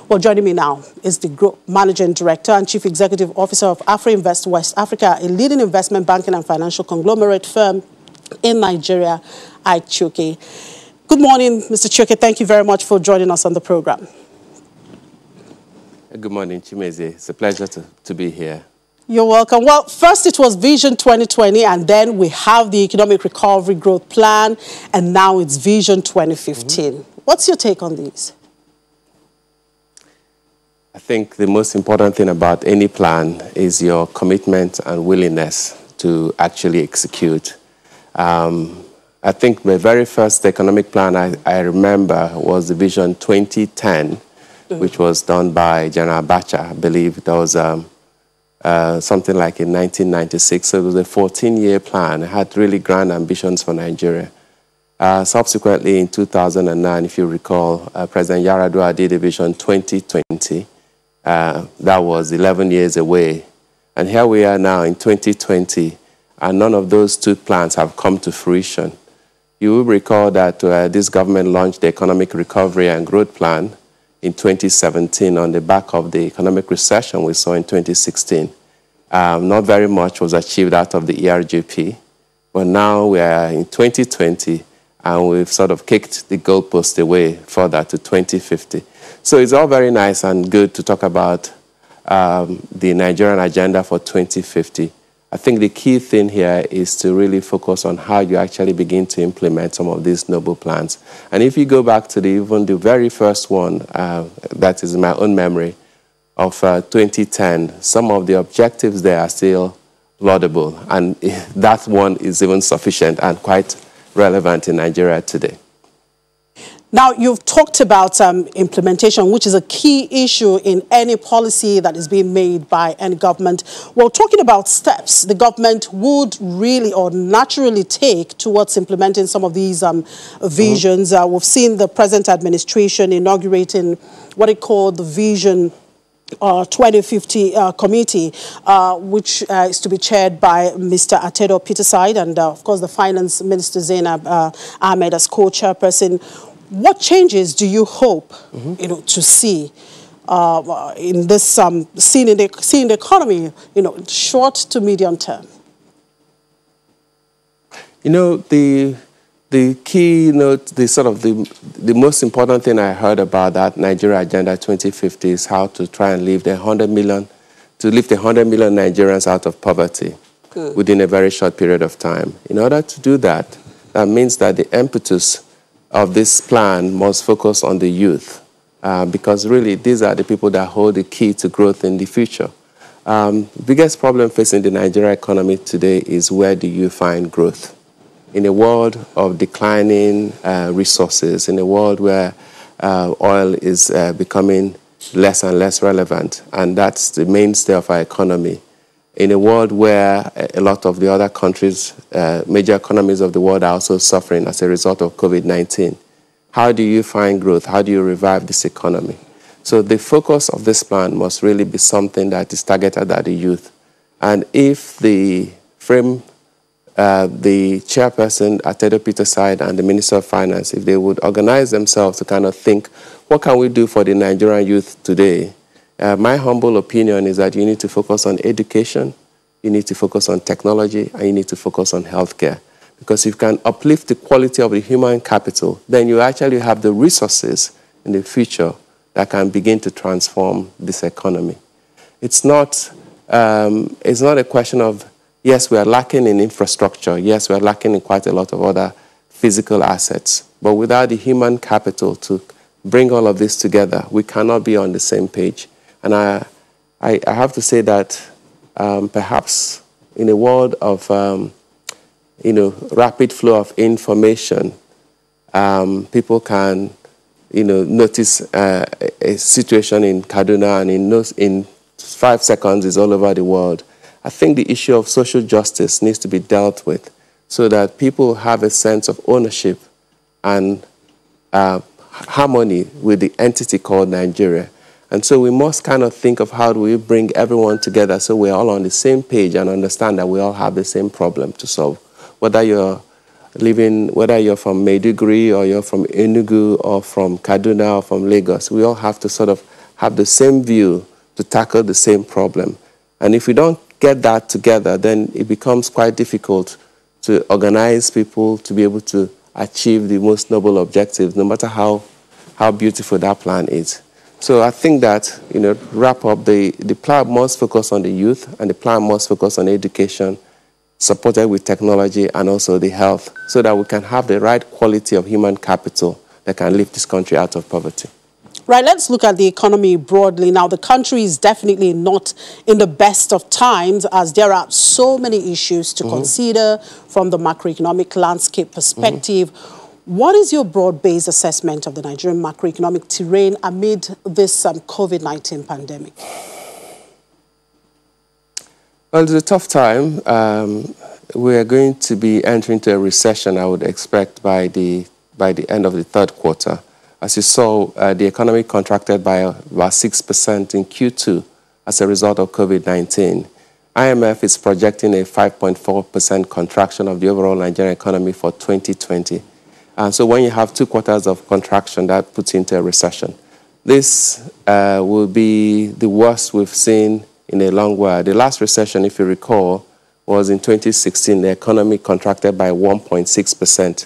Well, joining me now is the Group Managing Director and Chief Executive Officer of AfriInvest West Africa, a leading investment banking and financial conglomerate firm in Nigeria, Chioke. Good morning, Mr. Chioke. Thank you very much for joining us on the program. Good morning, Chimeze. It's a pleasure to be here. You're welcome. Well, first it was Vision 2020, and then we have the Economic Recovery Growth Plan, and now it's Vision 2015. What's your take on these? I think the most important thing about any plan is your commitment and willingness to actually execute. I think the very first economic plan I remember was the Vision 2010, which was done by General Abacha. I believe there was something like in 1996. So it was a 14-year plan. It had really grand ambitions for Nigeria. Subsequently, in 2009, if you recall, President Yaradua did a Vision 2020. That was 11 years away. And here we are now in 2020, and none of those two plans have come to fruition. You will recall that this government launched the Economic Recovery and Growth Plan in 2017 on the back of the economic recession we saw in 2016. Not very much was achieved out of the ERGP, but now we are in 2020 and we've sort of kicked the goalpost away further to 2050. So it's all very nice and good to talk about the Nigerian agenda for 2050. I think the key thing here is to really focus on how you actually begin to implement some of these noble plans. And if you go back to even the very first one, that is in my own memory, of 2010, some of the objectives there are still laudable. And that one is even sufficient and quite relevant in Nigeria today. Now, you've talked about implementation, which is a key issue in any policy that is being made by any government. Well, talking about steps the government would really or naturally take towards implementing some of these visions. We've seen the present administration inaugurating what it called the Vision 2050 committee, which is to be chaired by Mr. Atedo Peterside and, of course, the Finance Minister Zainab Ahmed as co-chairperson. What changes do you hope, to see in this seeing the economy, short to medium term? The key, the most important thing I heard about that Nigeria Agenda 2050 is how to try and lift 100 million Nigerians out of poverty within a very short period of time. In order to do that, that means that the impetus of this plan must focus on the youth, because really these are the people that hold the key to growth in the future. Biggest problem facing the Nigeria economy today is where do you find growth? In a world of declining resources, in a world where oil is becoming less and less relevant, and that's the mainstay of our economy, in a world where a lot of the other countries, major economies of the world are also suffering as a result of COVID-19. How do you find growth? How do you revive this economy? So the focus of this plan must really be something that is targeted at the youth. And if the chairperson, Atedo Peterside, and the Minister of Finance, if they would organize themselves to kind of think, what can we do for the Nigerian youth today? My humble opinion is that you need to focus on education, you need to focus on technology, and you need to focus on healthcare. Because if you can uplift the quality of the human capital, then you actually have the resources in the future that can begin to transform this economy. It's not a question of, yes, we are lacking in infrastructure, yes, we are lacking in quite a lot of other physical assets, but without the human capital to bring all of this together, we cannot be on the same page. And I have to say that perhaps in a world of, rapid flow of information, people can, notice a situation in Kaduna and in 5 seconds is all over the world. I think the issue of social justice needs to be dealt with so that people have a sense of ownership and harmony with the entity called Nigeria. And so we must kind of think of how do we bring everyone together so we're all on the same page and understand that we all have the same problem to solve. Whether you're from Maiduguri or you're from Enugu or from Kaduna or from Lagos, we all have to sort of have the same view to tackle the same problem. And if we don't get that together, then it becomes quite difficult to organize people to be able to achieve the most noble objectives, no matter how beautiful that plan is. So I think that, wrap up, the plan must focus on the youth, and the plan must focus on education, supported with technology and also the health, so that we can have the right quality of human capital that can lift this country out of poverty. Right, let's look at the economy broadly. Now, the country is definitely not in the best of times, as there are so many issues to consider from the macroeconomic landscape perspective. What is your broad-based assessment of the Nigerian macroeconomic terrain amid this COVID-19 pandemic? Well, it's a tough time. We are going to be entering into a recession, I would expect, by the end of the third quarter. As you saw, the economy contracted by about 6% in Q2 as a result of COVID-19. IMF is projecting a 5.4% contraction of the overall Nigerian economy for 2020. And so when you have 2 quarters of contraction, that puts into a recession. This will be the worst we've seen in a long while. The last recession, if you recall, was in 2016. The economy contracted by 1.6%.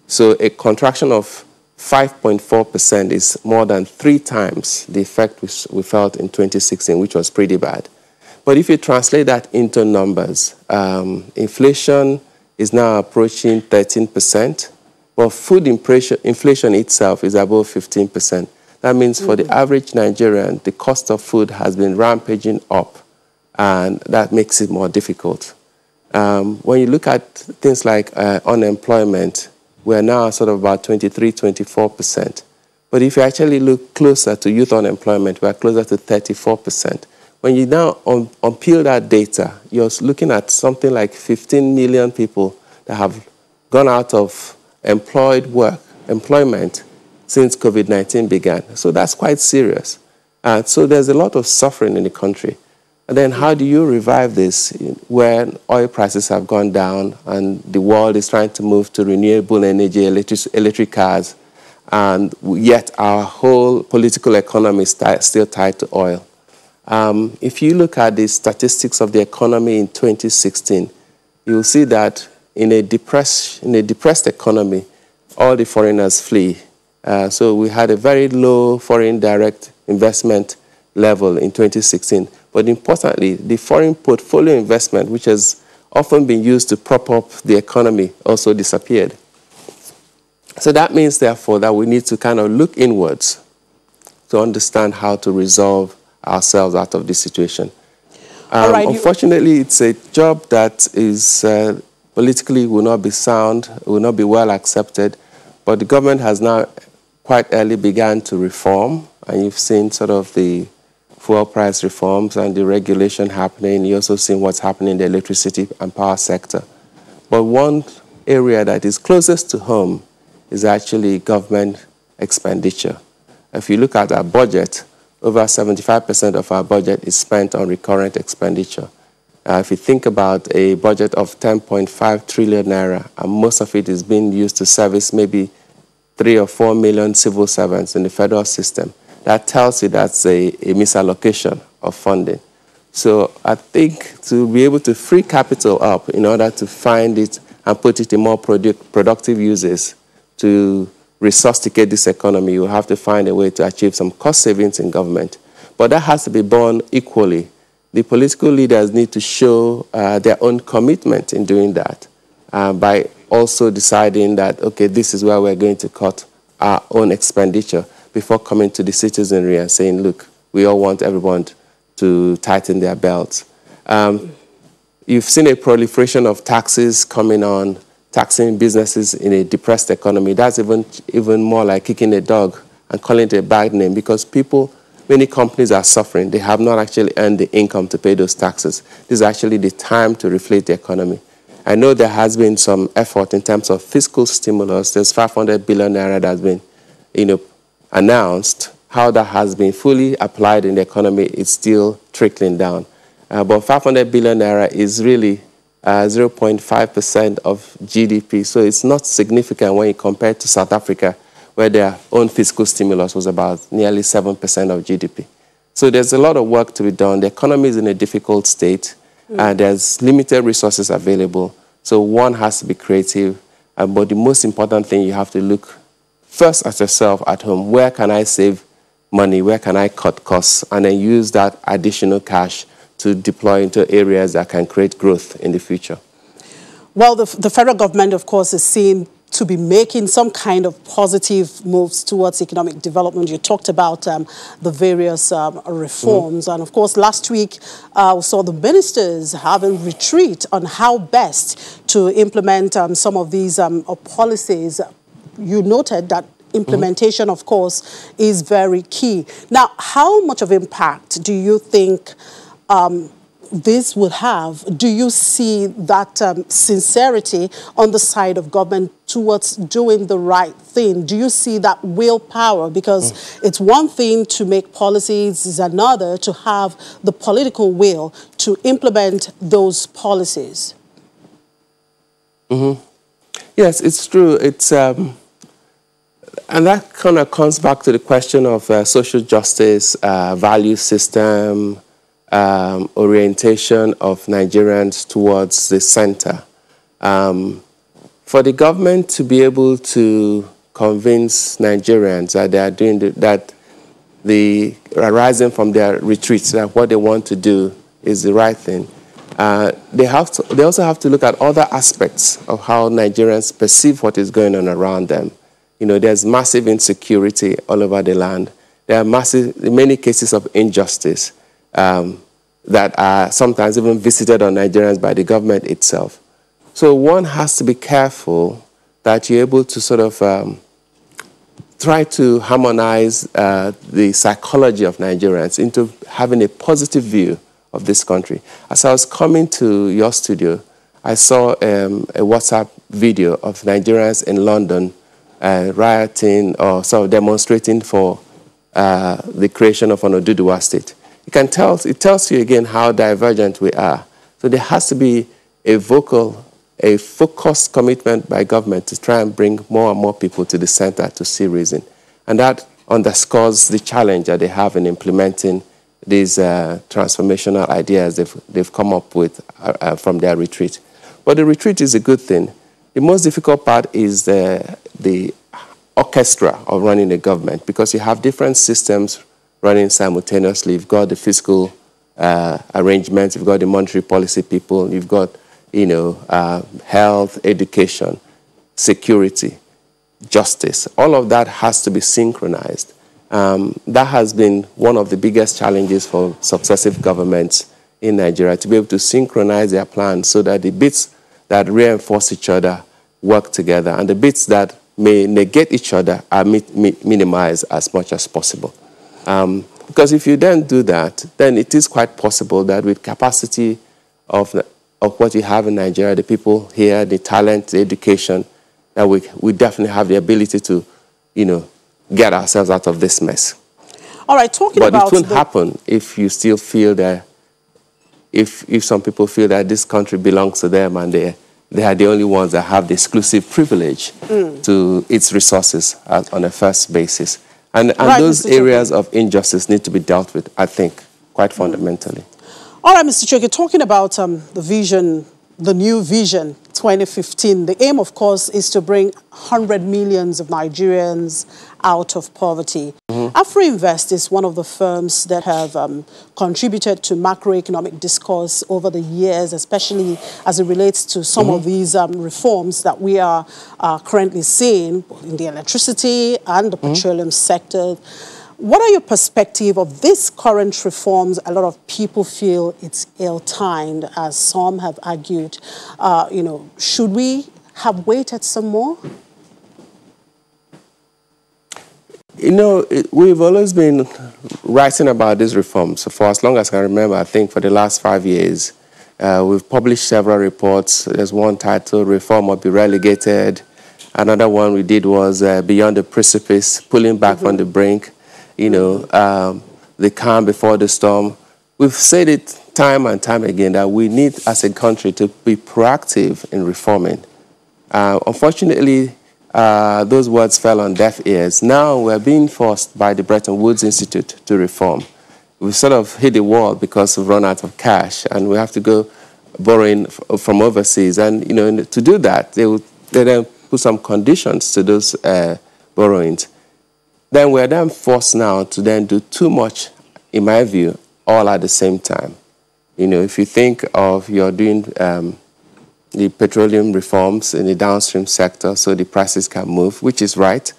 So a contraction of 5.4% is more than 3 times the effect we felt in 2016, which was pretty bad. But if you translate that into numbers, inflation is now approaching 13%, but food inflation itself is above 15%. That means for the average Nigerian, the cost of food has been rampaging up, and that makes it more difficult. When you look at things like unemployment, we're now sort of about 23, 24%. But if you actually look closer to youth unemployment, we're closer to 34%. When you now unpeel that data, you're looking at something like 15 million people that have gone out of employment since COVID-19 began. So that's quite serious. So there's a lot of suffering in the country. And then how do you revive this when oil prices have gone down and the world is trying to move to renewable energy, electric cars, and yet our whole political economy is still tied to oil? If you look at the statistics of the economy in 2016, you'll see that in a depressed economy, all the foreigners flee. So we had a very low foreign direct investment level in 2016. But importantly, the foreign portfolio investment, which has often been used to prop up the economy, also disappeared. So that means, therefore, that we need to kind of look inwards to understand how to resolve ourselves out of this situation. Unfortunately, it's a job that is politically will not be sound, will not be well accepted, but the government has now quite early begun to reform, and you've seen sort of the fuel price reforms and the regulation happening. You also see what's happening in the electricity and power sector. But one area that is closest to home is actually government expenditure. If you look at our budget, over 75% of our budget is spent on recurrent expenditure. If you think about a budget of 10.5 trillion naira, and most of it is being used to service maybe 3 or 4 million civil servants in the federal system, that tells you that's a misallocation of funding. So I think to be able to free capital up in order to find it and put it in more productive uses to resuscitate this economy, you have to find a way to achieve some cost savings in government. But that has to be borne equally. The political leaders need to show their own commitment in doing that by also deciding that, okay, this is where we're going to cut our own expenditure, before coming to the citizenry and saying, look, we all want everyone to tighten their belts. You've seen a proliferation of taxes coming on, taxing businesses in a depressed economy. That's even more like kicking a dog and calling it a bad name, because many companies are suffering. They have not actually earned the income to pay those taxes. This is actually the time to reflate the economy. I know there has been some effort in terms of fiscal stimulus. There's 500 billion naira that's been, announced. How that has been fully applied in the economy is still trickling down. But 500 billion naira is really 0.5% of GDP. So it's not significant when you compare to South Africa, where their own fiscal stimulus was about nearly 7% of GDP. So there's a lot of work to be done. The economy is in a difficult state, and there's limited resources available. So one has to be creative, but the most important thing, you have to look first at yourself at home. Where can I save money? Where can I cut costs? And then use that additional cash to deploy into areas that can create growth in the future. Well, the federal government, of course, is seen to be making some kind of positive moves towards economic development. You talked about the various reforms. And, of course, last week we saw the ministers having retreat on how best to implement some of these policies. You noted that implementation, of course, is very key. Now, how much of impact do you think this will have? Do you see that sincerity on the side of government towards doing the right thing? Do you see that willpower? Because it's one thing to make policies, it's another to have the political will to implement those policies. Yes, it's true. It's and that kind of comes back to the question of social justice, value system, orientation of Nigerians towards the center. For the government to be able to convince Nigerians that they are doing that the arising from their retreats, that what they want to do is the right thing, they also have to look at other aspects of how Nigerians perceive what is going on around them. You know, there's massive insecurity all over the land. There are many cases of injustice that are sometimes even visited on Nigerians by the government itself. So one has to be careful that you're able to sort of try to harmonize the psychology of Nigerians into having a positive view of this country. As I was coming to your studio, I saw a WhatsApp video of Nigerians in London rioting or sort of demonstrating for the creation of an Oduduwa state. It tells you again how divergent we are. So there has to be a focused commitment by government to try and bring more and more people to the center to see reason. And that underscores the challenge that they have in implementing these transformational ideas they've come up with from their retreat. But the retreat is a good thing. The most difficult part is the orchestra of running a government, because you have different systems running simultaneously. You've got the fiscal arrangements, you've got the monetary policy people, you've got, you know, health, education, security, justice. All of that has to be synchronized. That has been one of the biggest challenges for successive governments in Nigeria, to be able to synchronize their plans so that the bits that reinforce each other work together, and the bits that may negate each other are minimized as much as possible. Because if you then do that, then it is quite possible that with capacity of what you have in Nigeria, the people here, the talent, the education, that we definitely have the ability to, you know, get ourselves out of this mess. All right, but it won't happen if you still feel that, if some people feel that this country belongs to them and they are the only ones that have the exclusive privilege to its resources on a first basis. And right, those areas of injustice need to be dealt with, I think, quite fundamentally. All right, Mr. Chioke, talking about the vision, the new vision 2015, the aim, of course, is to bring 100 million of Nigerians out of poverty. AfriInvest is one of the firms that have contributed to macroeconomic discourse over the years, especially as it relates to some of these reforms that we are currently seeing in the electricity and the petroleum sector. What are your perspective of this current reforms? A lot of people feel it's ill-timed, as some have argued. You know, should we have waited some more? You know, we've always been writing about these reforms. So for as long as I can remember, I think for the last 5 years, we've published several reports. There's one titled Reform or Be Relegated. Another one we did was Beyond the Precipice, Pulling Back from the Brink. You know, the calm before the storm. We've said it time and time again that we need, as a country, to be proactive in reforming. Unfortunately, those words fell on deaf ears. Now we're being forced by the Bretton Woods Institute to reform. We sort of hit the wall because we've run out of cash, and we have to go borrowing from overseas. And to do that, they then put some conditions to those borrowings. Then we're then forced now to then do too much, in my view, all at the same time. If you think of you're doing the petroleum reforms in the downstream sector so the prices can move, which is right,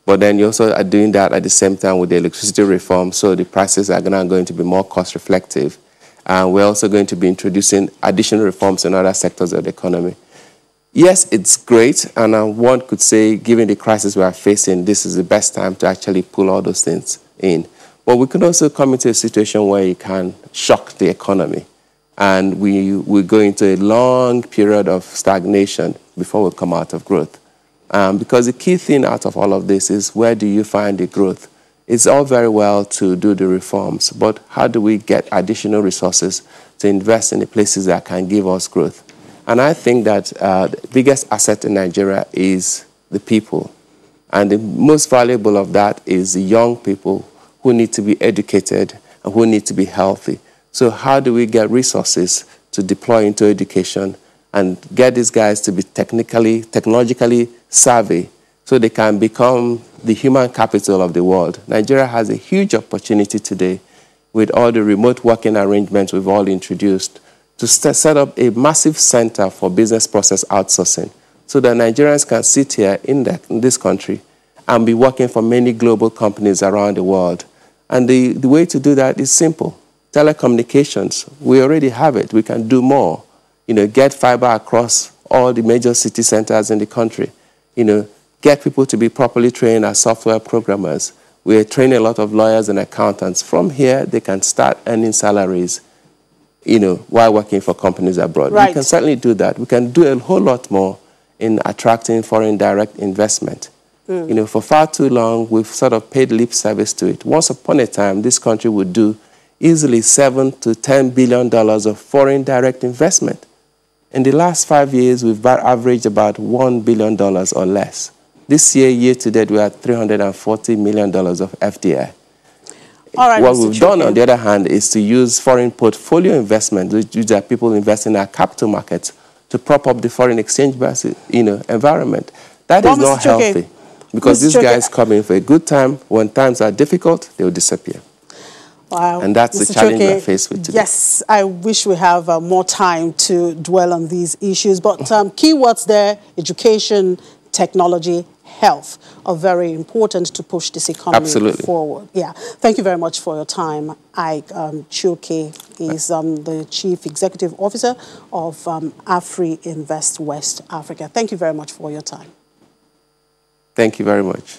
but then you also are doing that at the same time with the electricity reform so the prices are now going to be more cost reflective. And we're also going to be introducing additional reforms in other sectors of the economy. Yes, it's great, and one could say, given the crisis we are facing, this is the best time to actually pull all those things in. But we could also come into a situation where you can shock the economy, and we go into a long period of stagnation before we come out of growth. Because the key thing out of all of this is, where do you find the growth? It's all very well to do the reforms, but how do we get additional resources to invest in the places that can give us growth? And I think that the biggest asset in Nigeria is the people. And the most valuable of that is the young people who need to be educated and who need to be healthy. So how do we get resources to deploy into education and get these guys to be technologically savvy so they can become the human capital of the world? Nigeria has a huge opportunity today with all the remote working arrangements we've all introduced to set up a massive center for business process outsourcing so that Nigerians can sit here in this country and be working for many global companies around the world. And the way to do that is simple. Telecommunications, we already have it. We can do more. Get fiber across all the major city centers in the country. Get people to be properly trained as software programmers. We train a lot of lawyers and accountants. From here, they can start earning salaries while working for companies abroad. Right. We can certainly do that. We can do a whole lot more in attracting foreign direct investment. For far too long, we've sort of paid lip service to it. Once upon a time, this country would do easily $7 to $10 billion of foreign direct investment. In the last 5 years, we've averaged about $1 billion or less. This year to date, we're at $340 million of FDI. All right, what Mr. we've done, Chioke, on the other hand, is to use foreign portfolio investment, which are people investing in our capital markets, to prop up the foreign exchange environment. That is not healthy, because these guys come in for a good time. When times are difficult, they will disappear. Wow. And that's the challenge we're faced with today. Yes, I wish we have more time to dwell on these issues. But keywords there: education, technology, health, are very important to push this economy forward. Yeah. Thank you very much for your time. Chioke is the Chief Executive Officer of Afri Invest West Africa. Thank you very much for your time. Thank you very much.